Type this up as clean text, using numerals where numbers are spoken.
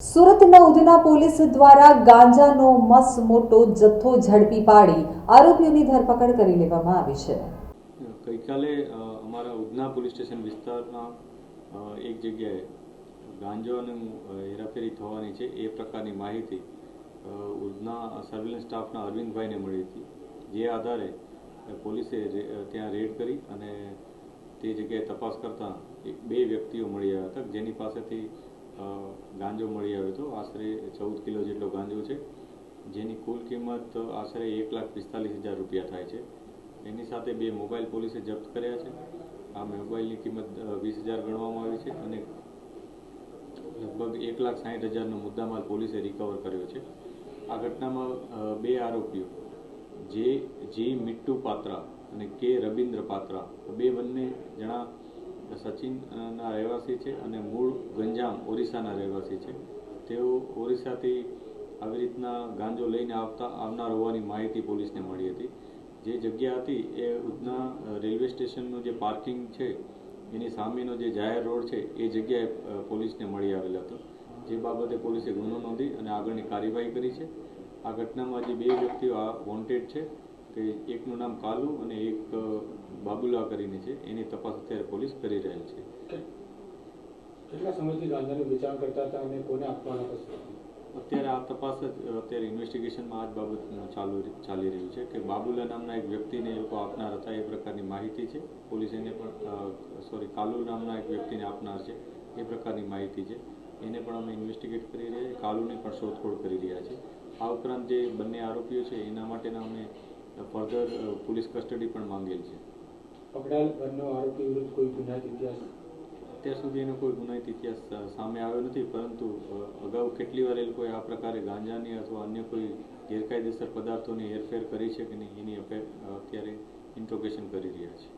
સુરતના ઉધના પોલીસ દ્વારા ગાંજાનો મસ્ત મોટો જથ્થો ઝડપી પાડી આરોપીઓની ધરપકડ કરી લેવામાં આવી છે। ગઈકાલે અમારા ઉધના પોલીસ સ્ટેશન વિસ્તારમાં એક જગ્યાએ ગાંજાનું હેરાફેરી થવાની છે એ પ્રકારની માહિતી ઉધના સર્વેલન્સ સ્ટાફના અરવિંદભાઈને મળી હતી। જે આધારે પોલીસે ત્યાં રેડ કરી અને તે જગ્યાએ તપાસ કરતા બે વ્યક્તિઓ મળી આવ્યા હતા, જેની પાસેથી ગાંજો મળી આવ્યો હતો। આશરે 14 કિલો જેટલો ગાંજો છે, જેની કુલ કિંમત આશરે 1,45,000 રૂપિયા થાય છે। એની સાથે બે મોબાઈલ પોલીસે જપ્ત કર્યા છે। આ મોબાઈલની કિંમત 20,000 ગણવામાં આવી છે અને લગભગ 1,60,000નો મુદ્દામાલ પોલીસે રિકવર કર્યો છે। આ ઘટનામાં બે આરોપીઓ જી મિટ્ટુ પાત્રા અને કે રબીન્દ્ર પાત્રા બંને જણા સચિનના રહેવાસી છે અને મૂળ ગંજામ ઓરિસ્સાના રહેવાસી છે। તેઓ ઓરિસ્સાથી આવી રીતના ગાંજો લઈને આવનાર હોવાની માહિતી પોલીસને મળી હતી। જે જગ્યા હતી એ ઉધના રેલવે સ્ટેશનનું જે પાર્કિંગ છે એની સામેનો જે જાહેર રોડ છે એ જગ્યાએ પોલીસને મળી આવેલ હતો। જે બાબતે પોલીસે ગુનો નોંધી અને આગળની કાર્યવાહી કરી છે। આ ઘટનામાં જે બે વ્યક્તિઓ વોન્ટેડ છે, કે એકનું નામ કાલુ અને એક બાબુલા કરીને છે, એની તપાસ અત્યારે પોલીસ કરી રહેલ છે। કેટલા સમયથી ગાંજાનું વેચાણ કરતા હતા અને કોને આપવાના હતા? અત્યારે આ તપાસ અત્યારે ઇન્વેસ્ટિગેશનમાં આ જ બાબત ચાલી રહ્યું છે કે બાબુલા નામના એક વ્યક્તિને એ લોકો આપનાર હતા એ પ્રકારની માહિતી છે। પોલીસ એને પણ કાલુ નામના એક વ્યક્તિને આપનાર છે એ પ્રકારની માહિતી છે, એને પણ અમે ઇન્વેસ્ટિગેટ કરી રહ્યા છીએ। કાલુની પણ શોધખોળ કરી રહ્યા છીએ। આ ઉપરાંત જે બંને આરોપીઓ છે એના માટેના અમે ફર્ધર પોલીસ કસ્ટડી પણ માંગેલ છે। પકડાયેલ બંને આરોપી વિરુદ્ધ કોઈ ગુનાહિત ઇતિહાસ? અત્યાર સુધી એનો કોઈ ગુનાહિત ઇતિહાસ સામે આવ્યો નથી, પરંતુ અગાઉ કેટલી વાર એ લોકોએ આ પ્રકારે ગાંજાની અથવા અન્ય કોઈ ગેરકાયદેસર પદાર્થોની હેરફેર કરી છે કે નહીં એની અત્યારે ઇન્ટ્રોગેશન કરી રહ્યા છે।